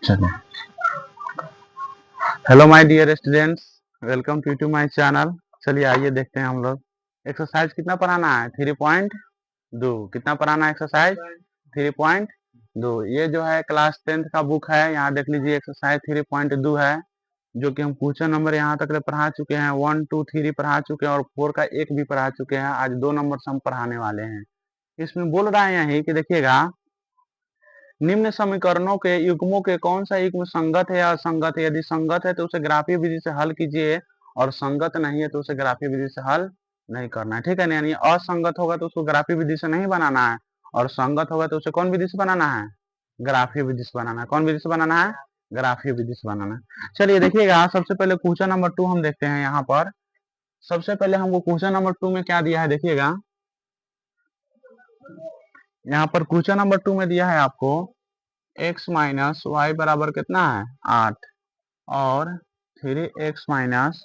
चलो, hello my dear students, welcome to my channel. चलिए आइए देखते हैं हम लोग एक्सरसाइज कितना पढ़ाना है 3.2। कितना पढ़ाना है एक्सरसाइज 3.2। ये जो है क्लास 10th का बुक है। यहाँ देख लीजिए एक्सरसाइज 3.2 है, जो कि हम क्वेश्चन नंबर यहाँ तक पढ़ा चुके हैं। 1 2 3 पढ़ा चुके हैं और 4 का एक भी पढ़ा चुके हैं। आज 2 नंबर हम पढ़ाने वाले हैं। इसमें बोल रहा है यही कि देखिएगा, निम्न समीकरणों के युग्मों के कौन सा युग्म संगत है या असंगत है। यदि संगत है तो उसे ग्राफीय विधि से हल कीजिए, और संगत नहीं है तो उसे ग्राफीय विधि से हल नहीं करना है। ठीक है ना, यानी असंगत होगा तो उसको ग्राफीय विधि से नहीं बनाना है, और संगत होगा तो उसे कौन विधि से बनाना है, ग्राफीय विधि से बनाना है। कौन विधि से बनाना है, ग्राफीय विधि से बनाना है। चलिए देखिएगा, सबसे पहले क्वेश्चन नंबर 2 हम देखते हैं। यहाँ पर सबसे पहले हमको क्वेश्चन नंबर 2 में क्या दिया है, देखिएगा यहाँ पर क्वेश्चन नंबर 2 में दिया है आपको x माइनस वाई बराबर कितना है 8, और 3x माइनस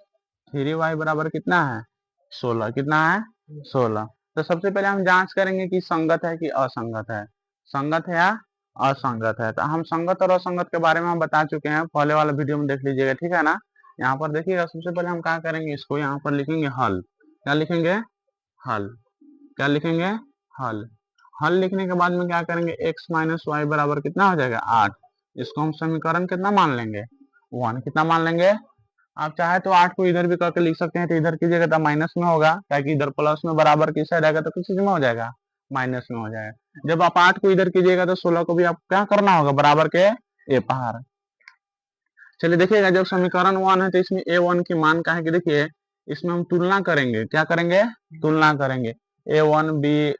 3y बराबर कितना है 16। कितना है 16। तो सबसे पहले हम जांच करेंगे कि संगत है कि असंगत है। संगत है या असंगत है। तो हम संगत और असंगत के बारे में हम बता चुके हैं, पहले वाला वीडियो में देख लीजिएगा। ठीक है ना। यहाँ पर देखिएगा, सबसे पहले हम क्या करेंगे, इसको यहाँ पर लिखेंगे हल। क्या लिखेंगे, हल। क्या लिखेंगे, हल। हल लिखने के बाद में क्या करेंगे, x माइनस वाई बराबर कितना हो जाएगा 8। इसको हम समीकरण कितना मान लेंगे 1। कितना मान लेंगे, आप चाहे तो 8 को इधर भी करके लिख सकते हैं, तो इधर कीजिएगा तो माइनस में होगा, ताकि इधर प्लस में बराबर किस साइड आएगा तो किस चीज में हो जाएगा, माइनस में हो जाएगा। जब आप 8 को इधर कीजिएगा तो 16 को भी आप क्या करना होगा, बराबर के ए पार। चलिए देखिएगा, जब समीकरण 1 है तो इसमें a1 की मान का है कि देखिए, इसमें हम तुलना करेंगे। क्या करेंगे, तुलना करेंगे। a1 b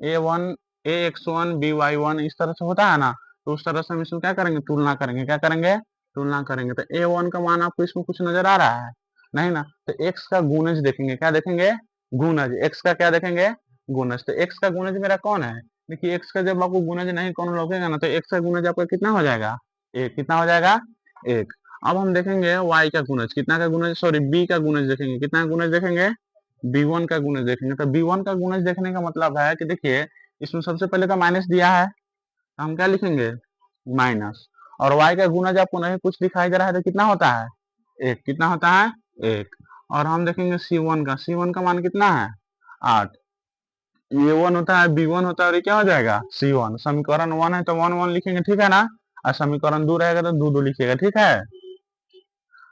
a1 ax1 by1 इस तरह से होता है ना, तो उस तरह से हम इसमें क्या करेंगे, तुलना करेंगे। क्या करेंगे, तुलना करेंगे। तो a1 का मान आपको इसमें कुछ नजर आ रहा है, नहीं ना, तो x का गुणज देखेंगे। क्या देखेंगे, गुणज। x का क्या देखेंगे, गुणज। तो x का गुणज मेरा कौन है, देखिए x का जब आपको गुणज नहीं कौन लगेगा ना, तो x का गुणज आपका कितना हो जाएगा, एक। कितना हो जाएगा, एक। अब हम देखेंगे y का गुणज, कितना का गुणज, सॉरी b का गुणज देखेंगे। कितना का गुणज देखेंगे, b1 का गुणज देखेंगे। तो b1 का गुणज देखने का मतलब है कि देखिए, इसमें सबसे पहले तो माइनस दिया है, तो हम क्या लिखेंगे, माइनस। और y का गुणज आपको नहीं कुछ दिखाई दे रहा है, तो कितना होता है, एक। कितना होता है, एक। और हम देखेंगे c1 का मान कितना है 8। a1 होता है, b1 होता है, और ये क्या हो जाएगा c1। समीकरण 1 है तो 1 1 लिखेंगे, ठीक है ना। और समीकरण 2 रहेगा तो 2 2 लिखिएगा, ठीक है।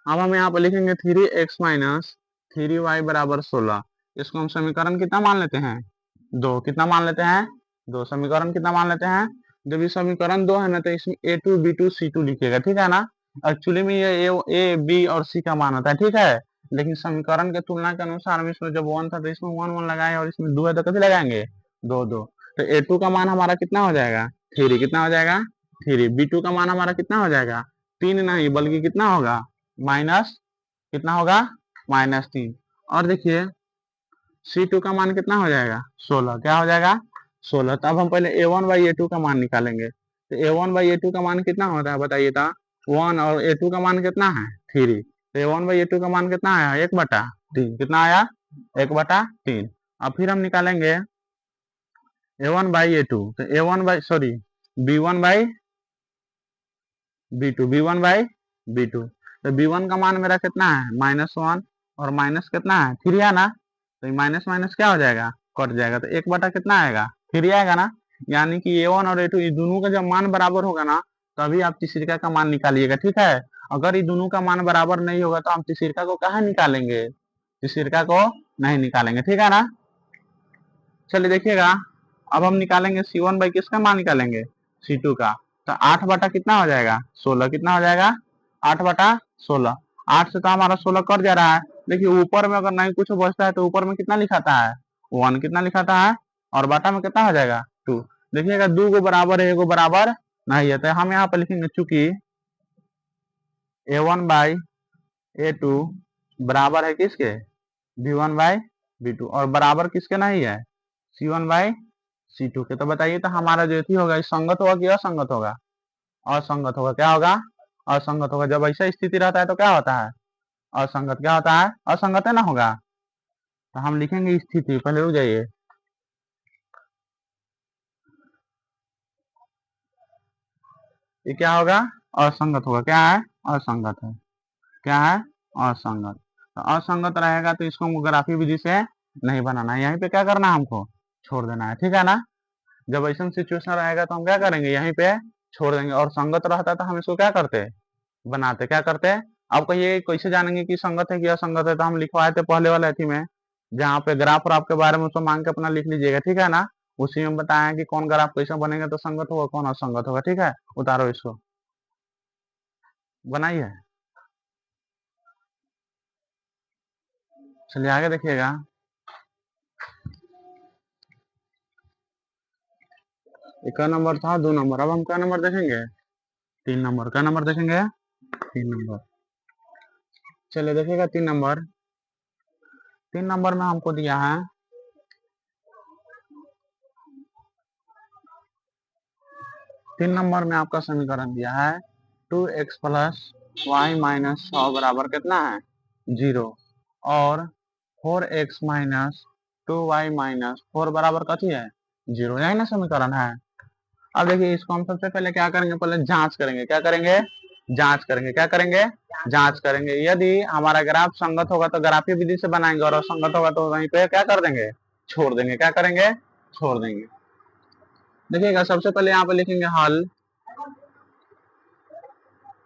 अब हम यहाँ पर लिखेंगे 3x माइनस 3y बराबर 16। इसको हम समीकरण कितना मान लेते हैं, 2। कितना मान लेते हैं, 2। समीकरण कितना मान लेते हैं, जब ये समीकरण 2 है ना, तो इसमें a2 b2 c2 लिखिएगा, ठीक है ना। एक्चुअली में ये ए बी और सी का मान होता है, ठीक है। लेकिन समीकरण के तुलना के अनुसार हम इसमें जब 1 था तो इसमें 1 1 लगाए, और इसमें 2 है तो कैसे लगाएंगे, 2 2। तो a2 का मान हमारा कितना हो जाएगा 3। कितना हो जाएगा 3। b2 का मान हमारा कितना हो जाएगा 3 नहीं बल्कि कितना होगा, माइनस। कितना होगा, -3। और देखिए C2 का मान कितना हो जाएगा 16। क्या हो जाएगा 16। तब हम पहले a1/a2 का मान निकालेंगे। तो a1/a2 का मान कितना होता है बताइए तो, 1। और a2 का मान कितना है 3। तो a1/a2 का मान कितना आया 1/3। कितना आया 1/3। अब फिर हम निकालेंगे a1/a2। तो a1 बाई सॉरी b1/b2 तो b1 का मान मेरा कितना है -1, और माइनस कितना है 3 है ना। तो माइनस माइनस क्या हो जाएगा, कट जाएगा। तो 1 बटा कितना आएगा 3 आएगा ना। यानी कि a1 और a2 ये दोनों का जब मान बराबर होगा ना, तभी आप तीसरिका का मान निकालिएगा, ठीक है। अगर ये दोनों का मान बराबर नहीं होगा तो हम तीसरिका को कहाँ निकालेंगे, तीसरिका को नहीं निकालेंगे, ठीक है ना। चलिए देखिएगा, अब हम निकालेंगे C1 बाई किसका मान निकालेंगे, C2 का। तो 8 बटा कितना हो जाएगा 16। कितना हो जाएगा 8/16। 8 से तो हमारा 16 कट जा रहा है। देखिए ऊपर में अगर नहीं कुछ बचता है तो ऊपर में कितना लिखाता है 1। कितना लिखाता है, और बाटा में कितना हो जाएगा 2। देखिएगा 2 को बराबर है, 1 को बराबर नहीं है, तो हम यहाँ पर लिखेंगे चूंकि a1/a2 बराबर है किसके, b1/b2, और बराबर किसके नहीं है C1/C2 के। तो बताइए, तो हमारा जो थी होगा संगत होगा कि असंगत होगा, असंगत होगा। क्या होगा, असंगत होगा। जब ऐसा स्थिति रहता है तो क्या होता है, असंगत। क्या होता है, असंगत है ना होगा। तो हम लिखेंगे स्थिति, पहले रुक जाइए। ये क्या होगा, असंगत होगा। क्या है? असंगत है। क्या है? असंगत। तो असंगत रहेगा तो इसको ग्राफी विधि से नहीं बनाना है, यहीं पे क्या करना है हमको, छोड़ देना है। ठीक है ना। जब ऐसा सिचुएशन रहेगा तो हम क्या करेंगे, यहीं पे छोड़ देंगे। और संगत रहता तो हम इसको क्या करते, बनाते। क्या करते हैं? अब कहिए कैसे जानेंगे कि संगत है कि असंगत है, तो हम लिखवाए थे पहले वाले अथी में, जहाँ पे ग्राफ और आपके बारे में उसको मांग के अपना लिख लीजिएगा। ठीक है ना। उसी में बताया कि कौन ग्राफ कैसे बनेगा तो संगत होगा, कौन असंगत होगा। ठीक है, उतारो इसको, बनाइए। चलिए आगे देखिएगा। एक नंबर था, 2 नंबर, अब हम क्या नंबर देखेंगे, 3 नंबर। क्या नंबर देखेंगे? 3 नंबर। चलिए देखिएगा 3 नंबर। 3 नंबर में हमको दिया है 3 नंबर में आपका समीकरण दिया है 2x प्लस वाई माइनस 6 बराबर कितना है, 0। और 4x माइनस 2y माइनस 4 बराबर कथी है, 0। यही ना समीकरण है। अब देखिए इसको हम सबसे पहले क्या करेंगे, पहले जांच करेंगे। क्या करेंगे? जांच करेंगे। क्या करेंगे? जांच करेंगे। यदि हमारा ग्राफ संगत होगा तो ग्राफीय विधि से बनाएंगे, और असंगत होगा तो वहीं पे क्या कर देंगे, छोड़ देंगे। क्या करेंगे? छोड़ देंगे। देखिएगा सबसे पहले यहाँ पे लिखेंगे हल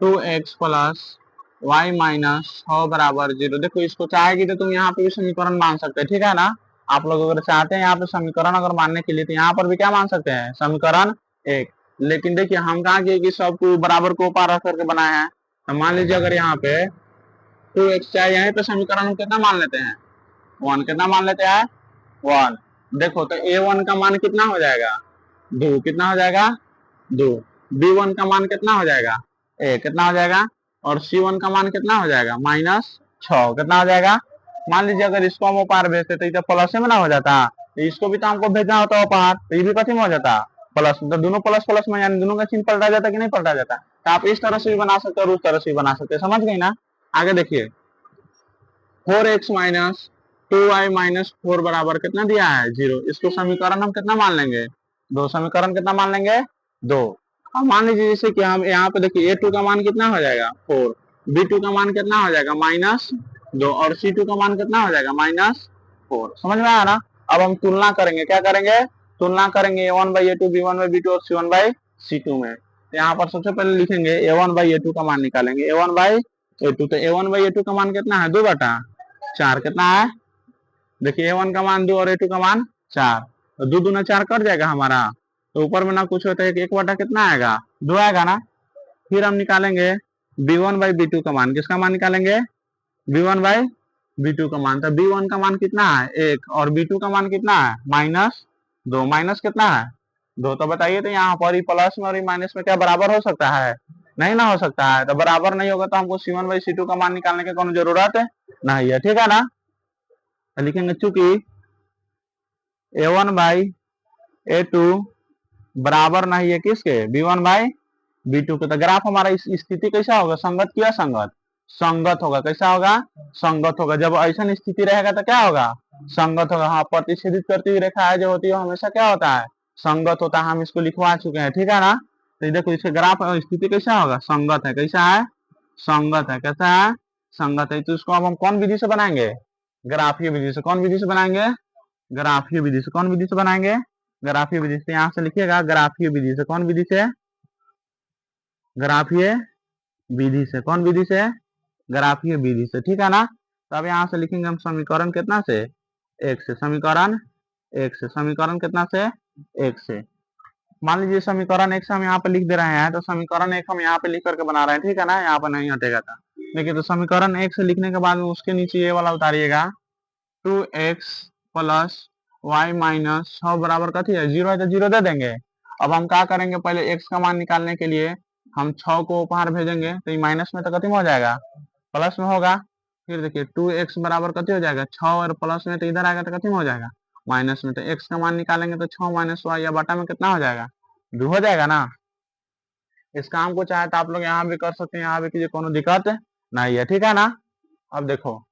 2x प्लस वाई माइनस 6 बराबर 0। देखो इसको चाहेगी तो तुम यहाँ पे भी समीकरण मान सकते हैं। ठीक है ना। आप लोग अगर चाहते हैं यहाँ पे समीकरण अगर मानने के लिए, तो यहाँ पर भी क्या मान सकते हैं, समीकरण 1। लेकिन देखिए हम कहा कि सबको बराबर को पार रख करके बनाए हैं। तो मान लीजिए अगर यहाँ पे 2x चाहे, यहाँ पे समीकरण हम कितना मान लेते हैं, 1। कितना मान लेते हैं, 1। देखो तो a1 का मान कितना हो जाएगा, 2। कितना हो जाएगा, 2। b1 का मान कितना हो जाएगा, कितना हो जाएगा। और c1 का मान कितना हो जाएगा, -6। कितना हो जाएगा। मान लीजिए अगर इसको हम पार भेजते तो ये प्लस में ना हो जाता, तो इसको भी तो हमको भेजना होता है पार, तो ये भी कथी में हो जाता, प्लस। तो दोनों प्लस प्लस में, यानी दोनों का चिन्ह पलटा जाता कि नहीं पलटा जाता। तो आप इस तरह से भी बना सकते हो और उस तरह से भी बना सकते हैं। समझ गई ना। आगे देखिए 4x माइनस 2y माइनस 4 बराबर कितना दिया है, 0। इसको समीकरण हम कितना मान लेंगे, 2। समीकरण कितना मान लेंगे, 2। अब मान लीजिए जैसे कि हम यहाँ पे देखिए a2 का मान कितना हो जाएगा, 4। b2 का मान कितना हो जाएगा, -2। और c2 का मान कितना हो जाएगा, -4। समझ में आया ना। अब हम तुलना करेंगे। क्या करेंगे, तुलना करेंगे a1/a2, b1/b2 और c1/c2 में। यहाँ पर सबसे पहले लिखेंगे a1/a2 का मान निकालेंगे, a1/a2। तो a1/a2 का मान कितना है, 2/4। कितना है, देखिए a1 का मान 2 और a2 का मान 4। तो 2 दूना 4 कट जाएगा हमारा। तो ऊपर में ना कुछ होता है कि 1/, कितना आएगा, 2 आएगा ना। फिर हम निकालेंगे b1/b2 का मान। किसका मान निकालेंगे, b1/b2 का मान। तो b1 का मान कितना है, 1। और b2 का मान कितना है, -2। माइनस कितना है, 2। तो बताइए तो यहाँ पर प्लस में और माइनस में क्या बराबर हो सकता है, नहीं ना हो सकता है। तो बराबर नहीं होगा तो हमको c1/c2 का मान निकालने की कोई जरूरत है नहीं है। ठीक है ना। तो लिखेंगे चूंकि a1/a2 बराबर नहीं है किसके, b1/b2 के। तो ग्राफ हमारा इस स्थिति कैसा होगा, संगत किया, संगत, संगत होगा। कैसा होगा, संगत होगा। जब ऐसा स्थिति रहेगा तो क्या होगा, संगत होगा। हाँ, प्रतिच्छेदित करती हुई रेखा जो होती है हमेशा क्या होता है, संगत होता है। हम इसको लिखवा चुके हैं। ठीक है ना। तो देखो इसके ग्राफ स्थिति कैसा होगा, संगत है। कैसा है, संगत है। कैसा है, संगत है। तो इसको अब हम कौन विधि से बनाएंगे, ग्राफीय विधि से। कौन विधि से बनाएंगे, ग्राफीय विधि से। कौन विधि से बनाएंगे, ग्राफीय विधि से। यहाँ से लिखिएगा ग्राफीय विधि से। कौन विधि से, ग्राफीय विधि से। कौन विधि से, ग्राफीय विधि से। ठीक है ना। तो अब यहाँ से लिखेंगे हम समीकरण कितना से, 1 से। समीकरण 1 से। समीकरण कितना से, 1 से। मान लीजिए समीकरण 1 से हम यहाँ पे लिख दे रहे हैं, तो समीकरण 1 हम यहाँ पे लिख करके बना रहे हैं। ठीक है ना, यहाँ पे नहीं हटेगा था। देखिए तो समीकरण 1 से लिखने के बाद उसके नीचे ये वाला उतारिएगा 2x प्लस वाई माइनस 6 बराबर कथी है, 0 है तो 0 दे देंगे। अब हम क्या करेंगे, पहले x का मान निकालने के लिए हम 6 को उपहार भेजेंगे, तो ये माइनस में तो कथी में हो जाएगा, प्लस में होगा। फिर देखिए 2x बराबर कथी हो जाएगा, 6। और प्लस में तो इधर आएगा तो कथी में हो जाएगा, माइनस में। तो x का मान निकालेंगे तो 6 माइनस वाई, या बटा में कितना हो जाएगा, 2 हो जाएगा ना। इस काम को चाहे तो आप लोग यहाँ भी कर सकते हैं, यहाँ भी कीजिए, कोनो दिक्कत नहीं है। ठीक है ना। अब देखो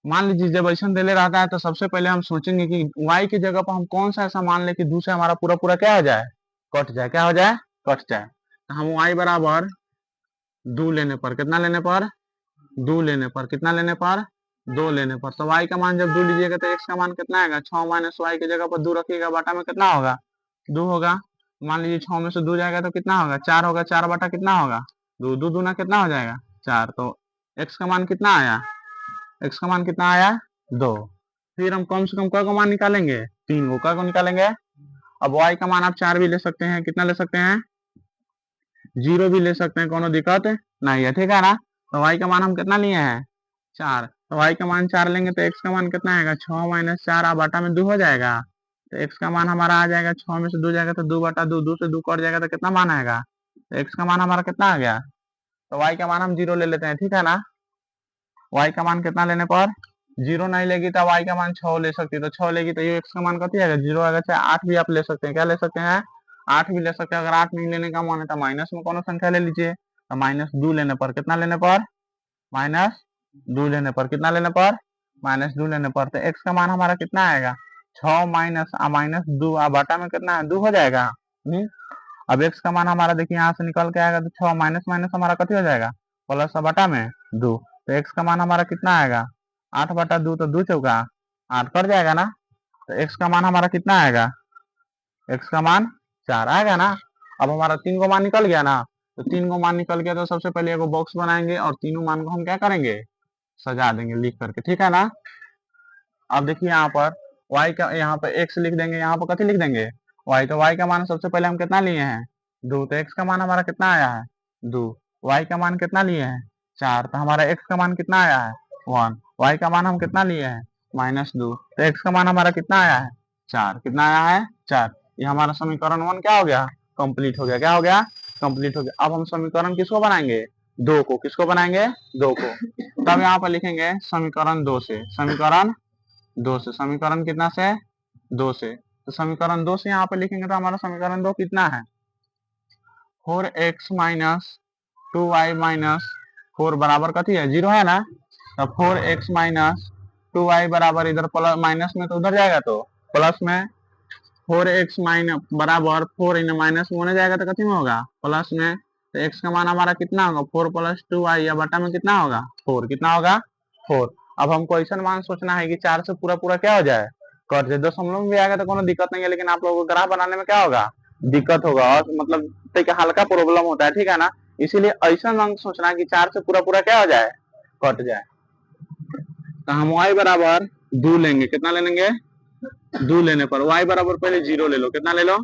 मान लीजिए जब ऐसा दिले रहता है तो सबसे पहले हम सोचेंगे कि y की जगह पर हम कौन सा ऐसा मान ले कि 2 से हमारा पूरा पूरा क्या हो जाए, कट जाए। क्या हो जाए, कट जाए। तो हम y बराबर दो लेने पर, कितना लेने पर, दो लेने पर, कितना लेने पर, दो लेने पर। तो y का मान जब दो लीजिएगा तो x का मान कितना आएगा, 6 माइनस वाई की जगह पर दो रखिएगा, बाटा में कितना होगा, दो होगा। मान लीजिए 6 में से दो जाएगा तो कितना होगा, 4 होगा, 4 बटा कितना होगा, दो, दो दूना कितना हो जाएगा, 4। तो x का मान कितना आया, x का मान कितना आया, 2। फिर हम कम से कम क का मान निकालेंगे, 3 को, क को निकालेंगे। अब y का मान आप 4 भी ले सकते हैं, कितना ले सकते हैं, 0 भी ले सकते हैं, कोनो दिक्कत नहीं है, ठीक है ना। तो y का मान हम कितना लिए हैं, 4। तो y का मान 4 लेंगे तो x का मान कितना आएगा, 6 माइनस 4, आप बाटा में 2 हो जाएगा। तो x का मान हमारा आ जाएगा, 6 में से 2 जाएगा तो 2 बटा 2, 2 से 2 कट जाएगा तो कितना मान आएगा, तो x का मान हमारा कितना आ गया। तो y का मान हम 0 ले लेते हैं, ठीक है ना। y का मान कितना लेने पर, 0 नहीं लेगी तो y का मान 6 ले सकती है, तो 6 लेगी तो ये x का मान कती आएगा, 0 आएगा। चाहे 8 भी आप ले सकते हैं, क्या ले सकते हैं, 8 भी ले सकते हैं। अगर 8 नहीं लेने का मन है तो माइनस में कोनो संख्या ले लीजिए। तो माइनस 2 लेने पर, कितना लेने पर, माइनस 2 लेने पर, कितना लेने पर, माइनस 2 लेने पर। तो x का मान हमारा कितना आएगा, 6 माइनस माइनस 2, बाटा में कितना है, 2 हो जाएगा। अब x का मान हमारा देखिए यहाँ से निकल के आएगा तो 6 माइनस माइनस हमारा कथी हो जाएगा, प्लस बाटा में 2। तो x का मान हमारा कितना आएगा, 8 बटा 2, तो 2 चौका 8 कर जाएगा ना। तो x का मान हमारा कितना आएगा, x का मान 4 आएगा ना। अब हमारा 3 को मान निकल गया ना, तो 3 को मान निकल गया तो सबसे पहले एगो बॉक्स बनाएंगे और तीनों मान को हम क्या करेंगे, सजा देंगे लिख करके, ठीक है ना। अब देखिए यहाँ पर y का, यहाँ पर x लिख देंगे, यहाँ पर कथी लिख देंगे, y। तो y का मान सबसे पहले हम कितना लिए हैं, 2। तो x का मान हमारा कितना आया है, 2। y का मान कितना लिए हैं, 4। तो हमारा x का मान कितना आया है, 1। y का मान हम कितना लिए हैं, -2। तो x का मान हमारा कितना आया है, 4। कितना आया है, 4। ये हमारा समीकरण 1 क्या हो गया, कंप्लीट हो गया। क्या हो गया, कंप्लीट हो गया। अब हम समीकरण किसको बनाएंगे, 2 को। किसको बनाएंगे, 2 को। तब यहाँ पर लिखेंगे समीकरण 2 से, समीकरण 2 से, समीकरण कितना से, 2 से। तो समीकरण 2 से यहाँ पे लिखेंगे तो हमारा समीकरण 2 कितना है, 4x माइनस 2y माइनस 4 बराबर कथी है, 0 है ना। तो 4x माइनस 2y बराबर, इधर प्लस माइनस में तो उधर जाएगा तो प्लस में, 4x माइनस बराबर 4 इन माइनस में होने जाएगा तो कथी में होगा, प्लस में। तो x का मान हमारा कितना होगा, 4 प्लस 2y, या बटा में कितना होगा, 4। कितना होगा, 4। अब हमको ऐसा मान सोचना है कि 4 से पूरा पूरा क्या हो जाए, कट जाए। दशमलव में भी आएगा तो कोनो दिक्कत नहीं है, लेकिन आप लोगों को ग्राफ बनाने में क्या होगा, दिक्कत होगा, और मतलब हल्का प्रॉब्लम होता है, ठीक है ना। इसीलिए ऐसा अंक सोचना है कि 4 से पूरा पूरा क्या हो जाए, कट जाए। तो हम y बराबर 2 लेंगे, कितना ले लेंगे, 2 लेने पर y बराबर पहले 0 ले लो, कितना ले लो,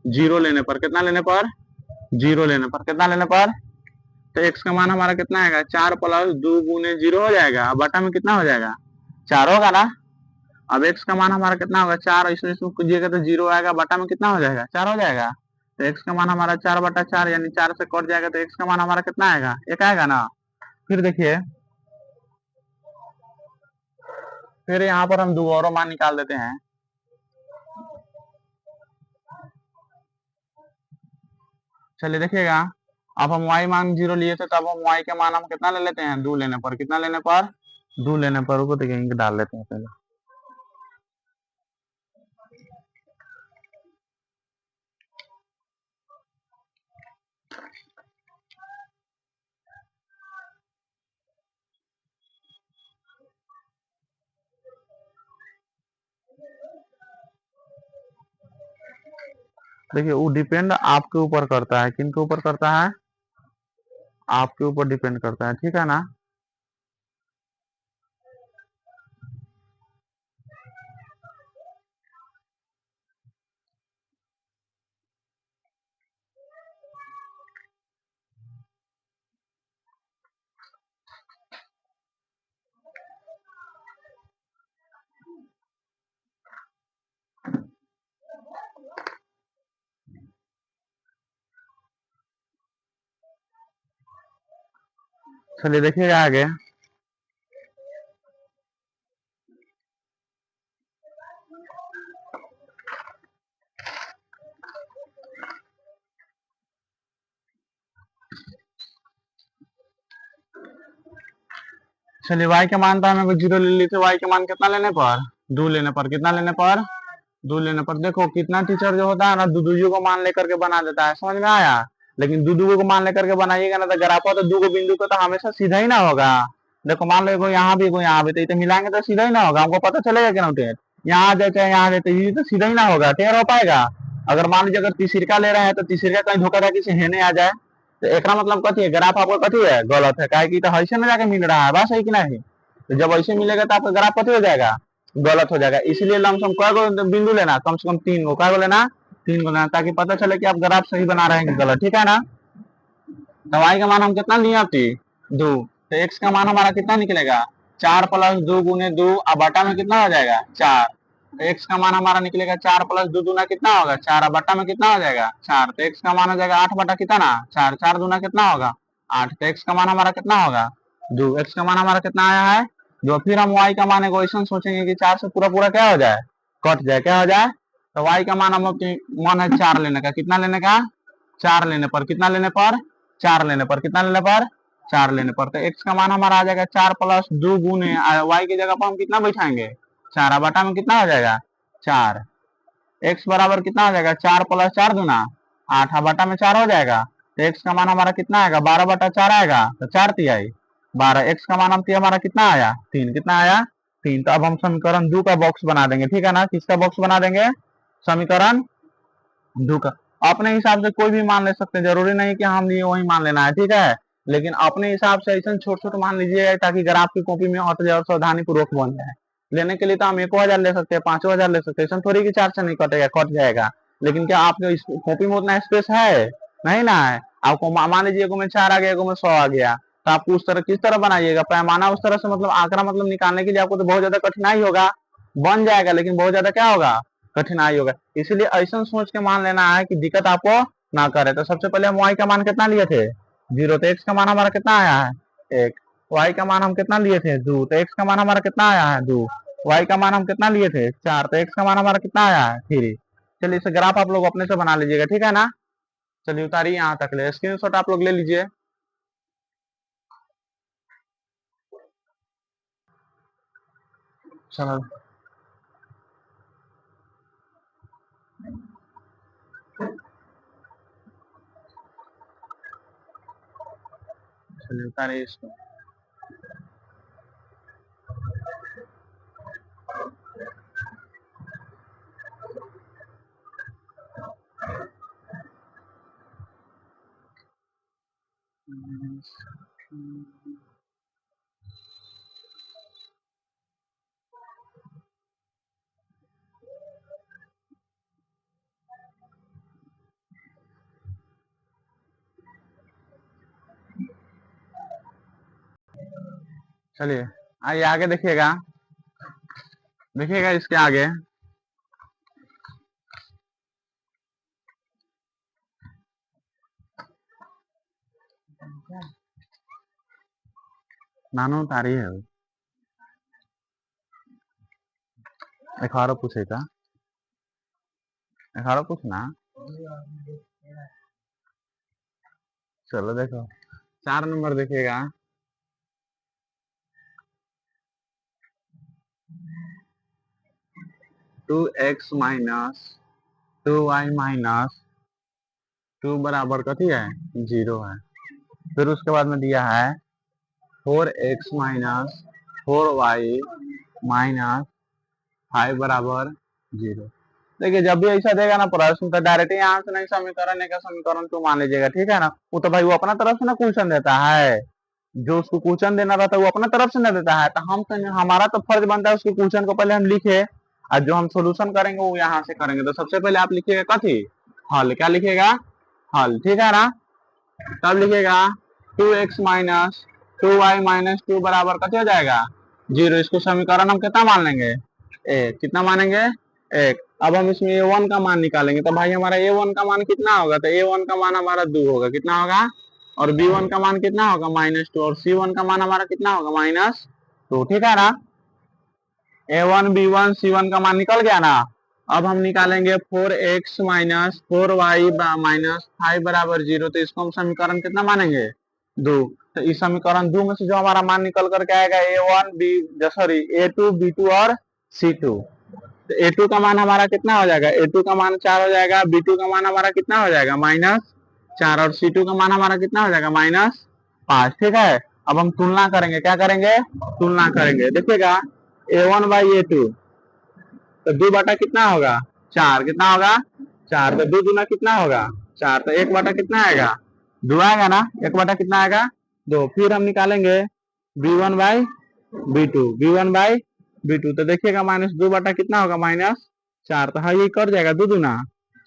0 लेने पर, कितना लेने पर, 0 लेने पर, कितना लेने पर। तो x का मान हमारा कितना आएगा, 4 प्लस 2 गुने 0 हो जाएगा, बटा में कितना हो जाएगा, 4 होगा ना। अब x का मान हमारा कितना होगा, 4, इसमें कीजिएगा तो 0 आएगा, बटा में कितना हो जाएगा, 4 हो जाएगा। तो x का मान हमारा 4 बटा 4, यानी 4 से कट जाएगा, तो x का मान हमारा कितना आएगा, 1 आएगा ना। फिर देखिए, फिर यहाँ पर हम दो और मान निकाल देते हैं। चलिए देखिएगा, अब हम y मान 0 लिए थे, तब हम y के मान हम कितना ले लेते हैं, 2 लेने पर, कितना लेने पर, 2 लेने पर। उसको देखिए डाल लेते हैं पहले। देखिए वो डिपेंड आपके ऊपर करता है, किन के ऊपर करता है, आपके ऊपर डिपेंड करता है, ठीक है ना। चलिए देखिएगा आगे, चलिए y के मान था हमें 0 ले ली थी, y के मान कितना लेने पर, 2 लेने पर, कितना लेने पर, 2 लेने पर। देखो कितना टीचर जो होता है ना, दो को मान लेकर के बना देता है, समझ में आया। लेकिन दो दो को मान लेकर के बनाइएगा ना तो ग्राफ तो दो बिंदु को तो हमेशा सीधा ही ना होगा। देखो मान लो एगो यहाँ भी एगो यहाँ भी, तो मिलाएंगे तो सीधा ही ना होगा, हमको पता चलेगा कि ना टेढ़ यहाँ देते हैं यहाँ देते, ये तो सीधा ही ना होगा, टेढ़ हो पाएगा। अगर मान लीजिए अगर तीसरिका ले रहे हैं तो तीसरिका कहीं धोखा धाकी से हेने आ जाए, तो एक मतलब कथी है, ग्राफ आपका कथी है, गलत है, काहे की तो ऐसे में जाके मिल रहा है, बस है कि नहीं। तो जब ऐसे मिलेगा तो आपका ग्राफ कथी हो जाएगा, गलत हो जाएगा। इसलिए लमसम कै गो बिंदु लेना, कम से कम 3 गो, कै गो लेना, 3 गो लेना, ताकि पता चले कि आप ग्राफ सही बना रहे हैं कि गलत, ठीक है ना। तो y का मान हम कितना लिए आपकी 2, तो x का मान हमारा कितना निकलेगा 4 प्लस 2 गुने 2, अब बटा में कितना हो जाएगा 4। तो x का मान हमारा निकलेगा 4 प्लस 2 दूना कितना होगा 4, अब बटा में कितना हो जाएगा 4, तो x का मान हो जाएगा 8 बटा कितना 4, 4 दूना कितना होगा 8, तो x का मान हमारा कितना होगा 2, x का मान हमारा कितना आया है 2। फिर हम y का मान एगो ऐसा सोचेंगे कि 4 से पूरा पूरा क्या हो जाए, कट जाए, क्या हो जाए, तो y का मान हम मन है 4 लेने का, कितना लेने का 4 लेने पर, कितना लेने पर 4 लेने पर, कितना लेने पर 4 लेने पर, तो x का मान हमारा आ जाएगा 4 प्लस 2 गुने y की जगह पर हम कितना बैठाएंगे 4, बटा में कितना हो जाएगा 4, x बराबर कितना हो जाएगा 4 प्लस 4 दूना 8, बटा में 4 हो जाएगा, तो x का मान हमारा कितना आएगा 12 बटा 4 आएगा, तो 4 तिहाई 12, x का मान हम हमारा कितना आया 3, कितना आया 3। तो अब हम समीकरण 2 का बॉक्स बना देंगे, ठीक है ना, किसका बॉक्स बना देंगे, समीकरण 2 का। अपने हिसाब से कोई भी मान ले सकते हैं, जरूरी नहीं कि हम लिए वही मान लेना है, ठीक है, लेकिन अपने हिसाब से ऐसा छोटे छोटे मान लीजिए ताकि ग्राफ की कॉपी में हट जाए और सावधानी पूर्वक बन जाए। लेने के लिए तो हम 1,000 ले सकते हैं, 5,000 ले सकते हैं, ऐसा थोड़ी कि 4 से नहीं कटेगा, कट जाएगा। लेकिन क्या आपके कॉपी में उतना स्पेस है, नहीं ना है। आपको मान लीजिए एगो में 4 आ गया, एगो में 100 आ गया, तो आपको उस तरह किस तरह बनाइएगा पैमाना, उस तरह से मतलब आंकड़ा मतलब निकालने के लिए आपको तो बहुत ज्यादा कठिनाई होगा, बन जाएगा लेकिन बहुत ज्यादा क्या होगा, कठिनाई होगा। इसलिए ऐसा सोच के मान लेना है कि दिक्कत आपको ना करे। तो सबसे पहले हम y का मान कितना लिए थे 0, तो x का मान हमारा कितना आया है 1, y का मान हम कितना लिए थे 2, तो x का मान हमारा कितना आया है 2, y का मान हम कितना लिए थे 4, तो x का मान हमारा कितना आया है 3। चलिए इसे ग्राफ आप लोग अपने से बना लीजिएगा, ठीक है ना। चलिए उतारिए यहाँ तक ले, स्क्रीनशॉट आप लोग ले लीजिए। चलो चलिए उतारिए इसको। चलिए आइए आगे देखिएगा, देखिएगा इसके आगे नानो तारी है, एखारो पूछेगा, एखारो पूछना। चलो देखो 4 नंबर देखिएगा, 2x माइनस 2y माइनस 2 बराबर कथी है 0 है। फिर उसके बाद में दिया है 4x माइनस 4y माइनस 5 बराबर 0। देखिए जब भी ऐसा देगा ना प्रश्न तो डायरेक्ट यहाँ से नहीं समीकरण एक समीकरण तो मान लीजिएगा, ठीक है ना। वो तो भाई वो अपना तरफ से ना क्वेश्चन देता है, जो उसको क्वेश्चन देना रहता है वो अपना तरफ से ना देता है, तो हम तो हमारा तो फर्ज बनता है उसके क्वेश्चन को पहले हम लिखे, और जो हम सोल्यूशन करेंगे वो यहाँ से करेंगे। तो सबसे पहले आप लिखिएगा कथी हल, क्या लिखिएगा हल, ठीक है ना। तब लिखिएगा 2x माइनस 2y माइनस 2 बराबर कथी हो जाएगा 0। इसको समीकरण हम कितना मान लेंगे एक, कितना मानेंगे एक। अब हम इसमें a1 का मान निकालेंगे, तो भाई हमारा a1 का मान कितना होगा, तो a1 का मान हमारा 2 होगा, कितना होगा, और b1 का मान कितना होगा -2, और c1 का मान हमारा कितना होगा -2, ठीक है ना। a1 b1 c1 का मान निकल गया ना। अब हम निकालेंगे 4x माइनस 4y माइनस 5 बराबर 0, तो इसको हम समीकरण कितना मानेंगे 2। तो इस समीकरण 2 में से जो हमारा मान निकल करके आएगा a1 b sorry a2 b2 और c2, तो a2 का मान हमारा कितना हो जाएगा, a2 का मान 4 हो जाएगा, b2 का मान हमारा कितना हो जाएगा -6 4 और C2 का मान हमारा कितना हो जाएगा -5। ठीक है, अब हम तुलना करेंगे, क्या करेंगे, तुलना करेंगे। देखिएगा A1 बाई A2 तो 2 बटा कितना होगा 4, कितना होगा 4, तो 2 दूना कितना होगा 4, तो 1 बटा कितना आएगा 2 आएगा ना, 1 बटा कितना आएगा 2। फिर हम निकालेंगे B1 by B2, B1 by B2 तो देखिएगा -2 बटा कितना होगा -4, तो हाँ ये कर जाएगा 2 दूना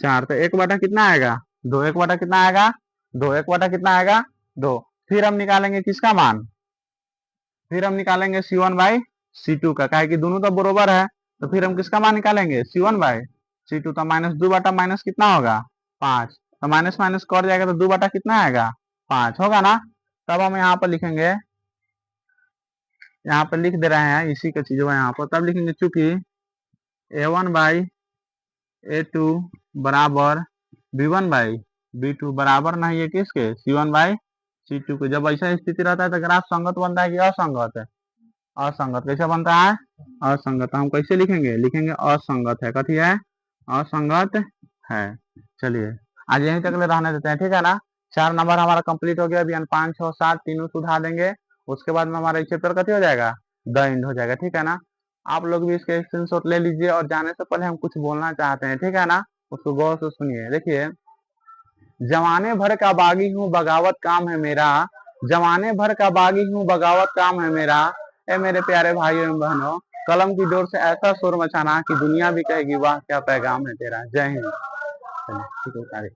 4, तो 1 बटा कितना आएगा 2, 1 बटा कितना आएगा 2, 1 बटा कितना आएगा 2। फिर हम निकालेंगे किसका मान, फिर हम निकालेंगे C1 बाई C2 का, काहे कि दोनों तो बरोबर है, तो फिर हम किसका मान निकालेंगे C1 बाई C2, तो -2 बटा माइनस कितना होगा 5, तो माइनस माइनस कर जाएगा तो 2 बटा कितना आएगा 5 होगा ना। तब हम यहाँ पर लिखेंगे, यहाँ पर लिख दे रहे हैं इसी का चीज यहाँ पर, तब लिखेंगे चूंकि A1 बाई A2 बराबर B1 बाई B2 बराबर नहीं है किसके C1 बाई C2 के। जब ऐसा स्थिति रहता है तो ग्राफ संगत बनता है कि असंगत है, असंगत। कैसे बनता है असंगत, हम कैसे लिखेंगे, लिखेंगे असंगत है, कथी है असंगत है। चलिए आज यहीं तक ले रहने देते हैं, ठीक है ना। 4 नंबर हमारा कंप्लीट हो गया, अभी 5, 6, 7 तीनों सुधार देंगे, उसके बाद में हमारा चैप्टर कथी हो जाएगा द एंड हो जाएगा, ठीक है ना। आप लोग भी इसके स्क्रीनशॉट ले लीजिए, और जाने से पहले हम कुछ बोलना चाहते हैं, ठीक है ना, उसको गौर से सुनिए। देखिए जमाने भर का बागी हूँ बगावत काम है मेरा, जमाने भर का बागी हूँ बगावत काम है मेरा, ए मेरे प्यारे भाइयों एवं बहनों, कलम की डोर से ऐसा शोर मचाना कि दुनिया भी कहेगी वाह क्या पैगाम है तेरा। जय हिंद। चलिए, ठीक है।